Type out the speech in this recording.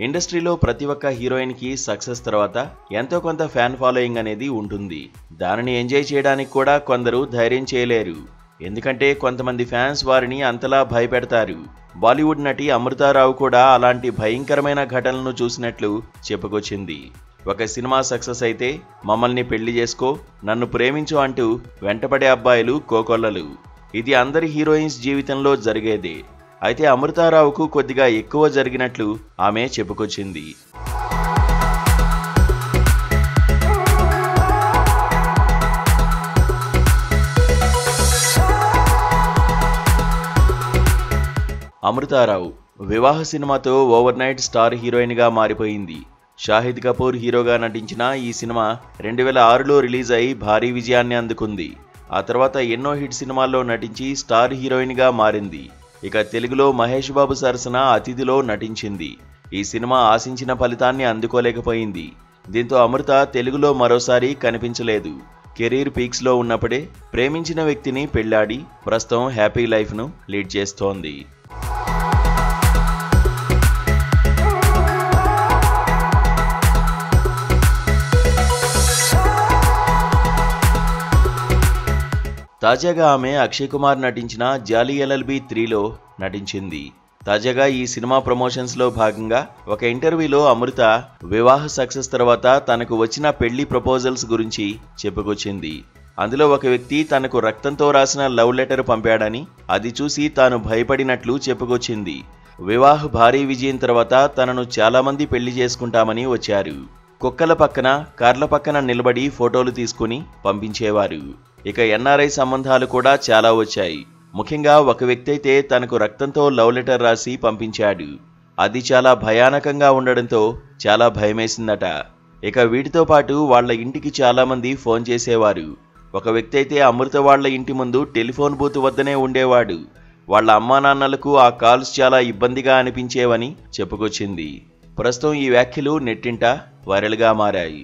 ఇండస్ట్రీలో ప్రతి ఒక్క హీరోయిన్కి సక్సెస్ తర్వాత ఎంతో కొంత ఫ్యాన్ ఫాలోయింగ్ అనేది ఉంటుంది. దానిని ఎంజాయ్ చేయడానికి కూడా కొందరు ధైర్యం చేయలేరు. ఎందుకంటే కొంతమంది ఫ్యాన్స్ వారిని అంతలా భయపెడతారు. బాలీవుడ్ నటి అమృతారావు కూడా అలాంటి భయంకరమైన ఘటనలను చూసినట్లు చెప్పుకొచ్చింది. ఒక సినిమా సక్సెస్ అయితే మమ్మల్ని పెళ్లి చేసుకో, నన్ను ప్రేమించు అంటూ వెంటపడే అబ్బాయిలు కోకొల్లలు. ఇది అందరి హీరోయిన్స్ జీవితంలో జరిగేదే. అయితే అమృతారావుకు కొద్దిగా ఎక్కువ జరిగినట్లు ఆమె చెప్పుకొచ్చింది. అమృతారావు వివాహ సినిమాతో ఓవర్ నైట్ స్టార్ హీరోయిన్గా మారిపోయింది. షాహిద్ కపూర్ హీరోగా నటించిన ఈ సినిమా 2006లో రిలీజ్ అయి భారీ విజయాన్ని అందుకుంది. ఆ తర్వాత ఎన్నో హిట్ సినిమాల్లో నటించి స్టార్ హీరోయిన్గా మారింది. ఇక తెలుగులో మహేష్ బాబు సరసన అతిథిలో నటించింది. ఈ సినిమా ఆశించిన ఫలితాన్ని అందుకోలేకపోయింది. దీంతో అమృత తెలుగులో మరోసారి కనిపించలేదు. కెరీర్ పీక్స్లో ఉన్నప్పుడే ప్రేమించిన వ్యక్తిని పెళ్లాడి ప్రస్తుతం హ్యాపీ లైఫ్ను లీడ్ చేస్తోంది. తాజాగా ఆమె అక్షయ్ కుమార్ నటించిన జాలీ LLB 3లో నటించింది. తాజాగా ఈ సినిమా ప్రమోషన్స్లో భాగంగా ఒక ఇంటర్వ్యూలో అమృత వివాహ సక్సెస్ తర్వాత తనకు వచ్చిన పెళ్లి ప్రపోజల్స్ గురించి చెప్పుకొచ్చింది. అందులో ఒక వ్యక్తి తనకు రక్తంతో రాసిన లవ్ లెటర్ పంపాడని, అది చూసి తాను భయపడినట్లు చెప్పుకొచ్చింది. వివాహ భారీ విజయం తర్వాత తనను చాలామంది పెళ్లి చేసుకుంటామని వచ్చారు. కుక్కల పక్కన, కార్ల పక్కన నిలబడి ఫోటోలు తీసుకుని పంపించేవారు. ఇక NRI సంబంధాలు కూడా చాలా వచ్చాయి. ముఖ్యంగా ఒక వ్యక్తి అయితే తనకు రక్తంతో లవ్ లెటర్ రాసి పంపించాడు. అది చాలా భయానకంగా ఉండడంతో చాలా భయమేసిందట. ఇక వీటితో పాటు వాళ్ల ఇంటికి చాలామంది ఫోన్ చేసేవారు. ఒక వ్యక్తి అయితే అమృత వాళ్ల ఇంటి ముందు టెలిఫోన్ బూత్ వద్దనే ఉండేవాడు. వాళ్ల అమ్మా నాన్నలకు ఆ కాల్స్ చాలా ఇబ్బందిగా అనిపించేవని చెప్పుకొచ్చింది. ప్రస్తుతం ఈ వ్యాఖ్యలు నెట్టింట వైరల్గా మారాయి.